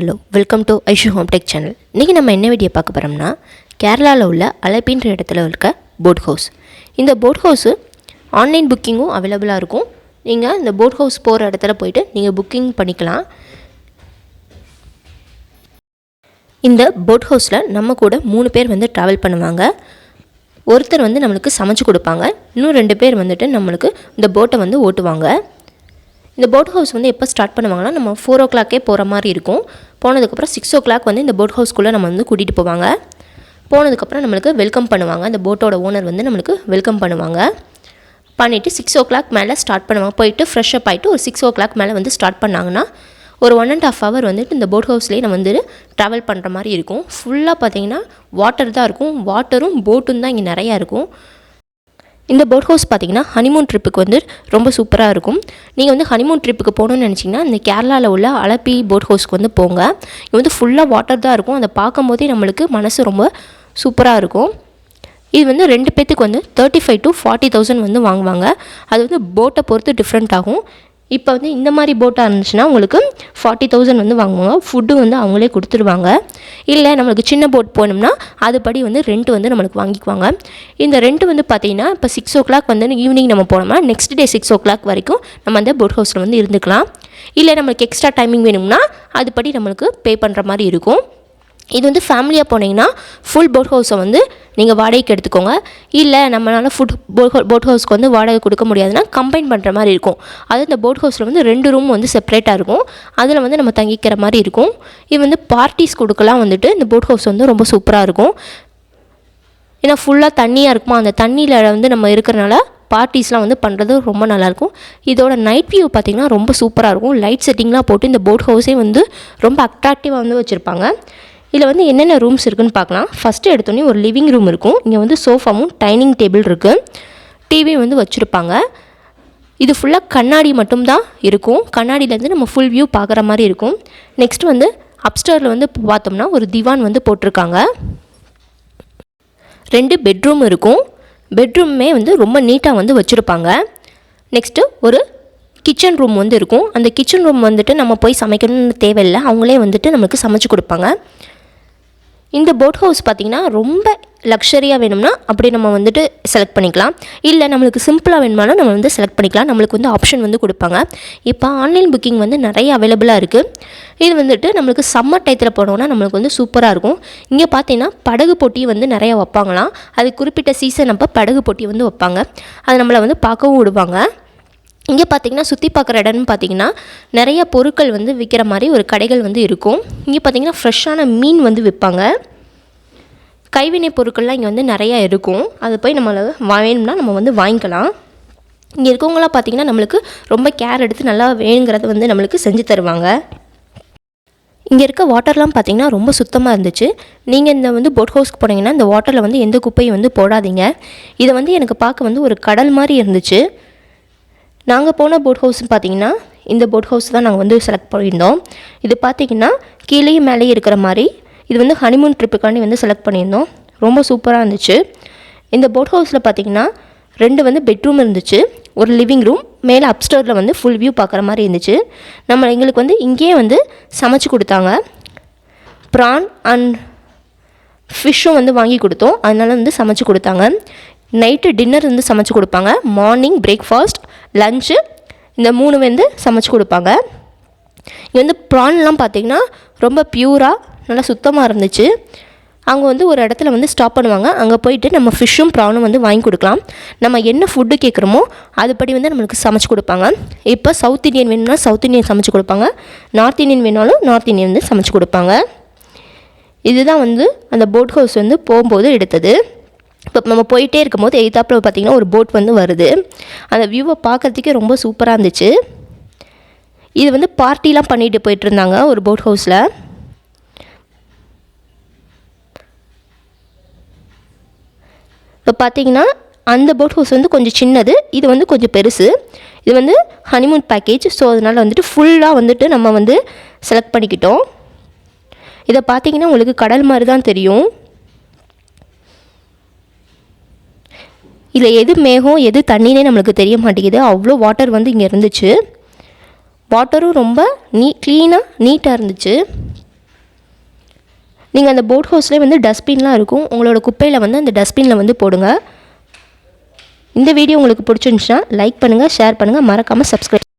Hello, welcome to Aishu home tech channel. இன்றைக்கி நம்ம என்ன வீடியோ பார்க்க போகிறோம்னா, கேரளாவில் உள்ள அலப்பின்ற இடத்துல இருக்க போட் ஹவுஸ். இந்த போட் ஹவுஸு ஆன்லைன் புக்கிங்கும் அவைலபிளாக இருக்கும். நீங்கள் இந்த போட் ஹவுஸ் போகிற இடத்துல போய்ட்டு நீங்கள் புக்கிங் பண்ணிக்கலாம். இந்த போட் ஹவுஸில் நம்ம கூட 3 பேர் ட்ராவல் பண்ணுவாங்க. ஒருத்தர் நம்மளுக்கு சமைச்சு கொடுப்பாங்க. இன்னும் 2 பேர் நம்மளுக்கு இந்த போட்டை ஓட்டுவாங்க. இந்த போட் ஹவுஸ் எப்போ ஸ்டார்ட் பண்ணுவாங்கன்னா, நம்ம 4 o'clock போகிற மாதிரி இருக்கும். போனதுக்கப்புறம் 6 o'clock இந்த போட் ஹவுஸ்க்குள்ளே நம்ம கூட்டிகிட்டு போவாங்க. போனதுக்கப்புறம் நம்மளுக்கு வெல்கம் பண்ணுவாங்க. அந்த போட்டோட ஓனர் நம்மளுக்கு வெல்கம் பண்ணுவாங்க. பண்ணிவிட்டு 6 o'clock மேலே ஸ்டார்ட் பண்ணுவாங்க. போயிட்டு ஃப்ரெஷ்அப் ஆகிட்டு ஒரு 6 o'clock மேலே ஸ்டார்ட் பண்ணாங்கன்னா ஒரு 1.5 hour இந்த போட் ஹவுஸ்லேயே நம்ம ட்ராவல் பண்ணுற மாதிரி இருக்கும். ஃபுல்லாக பார்த்திங்கன்னா வாட்டர் தான் இருக்கும். வாட்டரும் போட்டும் தான் இங்கே நிறையா இருக்கும். இந்த போட் ஹவுஸ் பார்த்திங்கன்னா ஹனிமூன் ட்ரிப்புக்கு ரொம்ப சூப்பராக இருக்கும். நீங்கள் ஹனிமூன் ட்ரிப்புக்கு போகணுன்னு நினச்சிங்கன்னா இந்த கேரளாவில் உள்ள அலப்பி போட் ஹவுஸ்க்கு போங்க. இது ஃபுல்லாக வாட்டர் தான் இருக்கும். அதை பார்க்கும்போதே நம்மளுக்கு மனசு ரொம்ப சூப்பராக இருக்கும். இது 2 பேத்துக்கு 35,000 to 40,000 வாங்குவாங்க. அது போட்டை பொறுத்து டிஃப்ரெண்ட் ஆகும். இப்போ இந்த மாதிரி போட்டாக இருந்துச்சுன்னா உங்களுக்கு 40,000 வாங்குவாங்க. ஃபுட்டு அவங்களே கொடுத்துருவாங்க. இல்லை நம்மளுக்கு சின்ன போட் போகணும்னா அதுபடி ரெண்ட் நம்மளுக்கு வாங்கிக்குவாங்க. இந்த ரெண்ட் பார்த்திங்கன்னா இப்போ 6 o'clock ஈவினிங் நம்ம போனோம்னா நெக்ஸ்ட் டே 6 o'clock வரைக்கும் நம்ம அந்த போட் ஹவுஸில் இருந்துக்கலாம். இல்லை நம்மளுக்கு எக்ஸ்ட்ரா டைமிங் வேணும்னா அதுபடி நம்மளுக்கு பே பண்ணுற மாதிரி இருக்கும். இது ஃபேமிலியாக போனீங்கன்னா ஃபுல் போட் ஹவுஸை நீங்கள் வாடகைக்கு எடுத்துக்கோங்க. இல்லை நம்மளால் போட் ஹவுஸ்க்கு வாடகை கொடுக்க முடியாதுன்னா கம்பைன் பண்ணுற மாதிரி இருக்கும். அது இந்த போட் ஹவுஸில் 2 ரூம் செப்பரேட்டாக இருக்கும். அதில் நம்ம தங்கிக்கிற மாதிரி இருக்கும். இது பார்ட்டிஸ் கொடுக்கலாம். இந்த போட் ஹவுஸ் ரொம்ப சூப்பராக இருக்கும். ஏன்னா ஃபுல்லாக தண்ணியாக இருக்குமா, அந்த தண்ணியில் நம்ம இருக்கிறனால பார்ட்டிஸ்லாம் பண்ணுறது ரொம்ப நல்லாயிருக்கும். இதோட நைட் வியூ பார்த்திங்கன்னா ரொம்ப சூப்பராக இருக்கும். லைட் செட்டிங்லாம் போட்டு இந்த போட் ஹவுஸே ரொம்ப அட்ராக்டிவாக வச்சுருப்பாங்க. இதில் என்னென்ன ரூம்ஸ் இருக்குதுன்னு பார்க்கலாம். ஃபஸ்ட்டு எடுத்தோடனே ஒரு லிவிங் ரூம் இருக்கும். இங்கே சோஃபாவும் டைனிங் டேபிள் இருக்குது. டிவி வச்சுருப்பாங்க. இது ஃபுல்லாக கண்ணாடி மட்டும்தான் இருக்கும். கண்ணாடியிலேருந்து நம்ம ஃபுல் வியூ பார்க்குற மாதிரி இருக்கும். நெக்ஸ்ட் அப்ஸ்டரில் பார்த்தோம்னா ஒரு திவான் போட்டிருக்காங்க. 2 பெட்ரூம் இருக்கும். பெட்ரூமே ரொம்ப நீட்டாக வச்சுருப்பாங்க. நெக்ஸ்ட்டு ஒரு கிச்சன் ரூம் இருக்கும். அந்த கிச்சன் ரூம் நம்ம போய் சமைக்கணும்னு தேவையில்லை. அவங்களே நமக்கு சமைச்சு கொடுப்பாங்க. இந்த போட் ஹவுஸ் பார்த்திங்கன்னா ரொம்ப லக்ஸரியாக வேணும்னா அப்படி நம்ம செலக்ட் பண்ணிக்கலாம். இல்லை நம்மளுக்கு சிம்பிளாக வேணுமானா நம்ம செலக்ட் பண்ணிக்கலாம். நம்மளுக்கு ஆப்ஷன் கொடுப்பாங்க. இப்போ ஆன்லைன் புக்கிங் நிறைய அவைலபிளாக இருக்குது. இது நம்மளுக்கு சம்மர் டயத்தில் போனோன்னா நம்மளுக்கு சூப்பராக இருக்கும். இங்கே பார்த்திங்கன்னா படகு போட்டி நிறையா வைப்பாங்களாம். அது குறிப்பிட்ட சீசன் அப்போ படகு போட்டி வைப்பாங்க. அதை நம்மளை பார்க்கவும் விடுவாங்க. இங்கே பார்த்திங்கன்னா சுற்றி பார்க்குற இடம்னு பார்த்திங்கன்னா நிறைய பொருட்கள் விற்கிற மாதிரி ஒரு கடைகள் இருக்கும். இங்கே பார்த்திங்கன்னா ஃப்ரெஷ்ஷான மீன் விற்பாங்க. கைவினை பொருட்கள்லாம் இங்கே நிறையா இருக்கும். அது போய் நம்மளை வேணும்னா நம்ம வாங்கிக்கலாம். இங்கே இருக்கவங்களாம் பார்த்திங்கன்னா நம்மளுக்கு ரொம்ப கேர் எடுத்து நல்லா வேணுங்கிறத நம்மளுக்கு செஞ்சு தருவாங்க. இங்கே இருக்க வாட்டர்லாம் பார்த்திங்கன்னா ரொம்ப சுத்தமாக இருந்துச்சு. நீங்கள் இந்த போட் ஹவுஸ்க்கு போனீங்கன்னா இந்த வாட்டரில் எந்த குப்பையும் போடாதீங்க. இதை எனக்கு பார்க்க ஒரு கடல் மாதிரி இருந்துச்சு. நாங்கள் போன போட் ஹவுஸ்னு பார்த்திங்கன்னா இந்த போட் ஹவுஸ் தான் நாங்கள் செலக்ட் பண்ணியிருந்தோம். இது பார்த்திங்கன்னா கீழேயும் மேலேயும் இருக்கிற மாதிரி. இது ஹனிமூன் ட்ரிப்புக்காண்டி செலக்ட் பண்ணியிருந்தோம். ரொம்ப சூப்பராக இருந்துச்சு. இந்த போட் ஹவுஸில் பார்த்திங்கன்னா 2 பெட்ரூம் இருந்துச்சு. ஒரு லிவிங் ரூம், மேலே அப்ஸ்டோரில் ஃபுல் வியூ பார்க்குற மாதிரி இருந்துச்சு. எங்களுக்கு இங்கேயே சமைச்சு கொடுத்தாங்க. ப்ரான் அண்ட் ஃபிஷ்ஷும் வாங்கி கொடுத்தோம். அதனால சமைச்சு கொடுத்தாங்க. நைட்டு டின்னர் சமைச்சு கொடுப்பாங்க. மார்னிங் பிரேக்ஃபாஸ்ட், லஞ்சு, இந்த 3 சமைச்சு கொடுப்பாங்க. இங்கே ப்ரான்லாம் பார்த்திங்கன்னா ரொம்ப பியூராக நல்லா சுத்தமாக இருந்துச்சு. அவங்க ஒரு இடத்துல ஸ்டாப் பண்ணுவாங்க. அங்கே போயிட்டு நம்ம ஃபிஷ்ஷும் ப்ரானும் வாங்கி கொடுக்கலாம். நம்ம என்ன ஃபுட்டு கேட்குறோமோ அதுபடி நம்மளுக்கு சமைச்சு கொடுப்பாங்க. இப்போ சவுத் இண்டியன் வேணும்னா சவுத் இண்டியன் சமைச்சு கொடுப்பாங்க. நார்த் இண்டியன் வேணாலும் நார்த் இண்டியன் சமைச்சு கொடுப்பாங்க. இதுதான் அந்த போட் ஹவுஸ் போகும்போது எடுத்தது. இப்போ நம்ம போயிட்டே இருக்கும்போது எய்தாப்பில் பார்த்திங்கன்னா ஒரு போட் வருது. அந்த வியூவை பார்க்குறதுக்கே ரொம்ப சூப்பராக இருந்துச்சு. இது பார்ட்டிலாம் பண்ணிட்டு போயிட்டுருந்தாங்க ஒரு போட் ஹவுஸில். இப்போ பார்த்திங்கன்னா அந்த போட் ஹவுஸ் கொஞ்சம் சின்னது, இது கொஞ்சம் பெருசு. இது ஹனிமூன் பேக்கேஜ். ஸோ அதனால் ஃபுல்லாக நம்ம செலக்ட் பண்ணிக்கிட்டோம். இதை பார்த்திங்கன்னா உங்களுக்கு கடல் மாதிரி தான் தெரியும். இதில் எது மேகம் எது தண்ணினே நம்மளுக்கு தெரிய மாட்டேங்குது. அவ்வளோ வாட்டர் இங்கே இருந்துச்சு. வாட்டரும் ரொம்ப க்ளீனாக நீட்டாக இருந்துச்சு. நீங்கள் அந்த போட் ஹவுஸ்லேயே வந்து டஸ்ட்பின்லாம் இருக்கும், உங்களோட குப்பையில் வந்து அந்த டஸ்ட்பினில் வந்து போடுங்க. இந்த வீடியோ உங்களுக்கு பிடிச்சிருந்துச்சுன்னா லைக் பண்ணுங்கள், ஷேர் பண்ணுங்கள், மறக்காமல் சப்ஸ்கிரைப்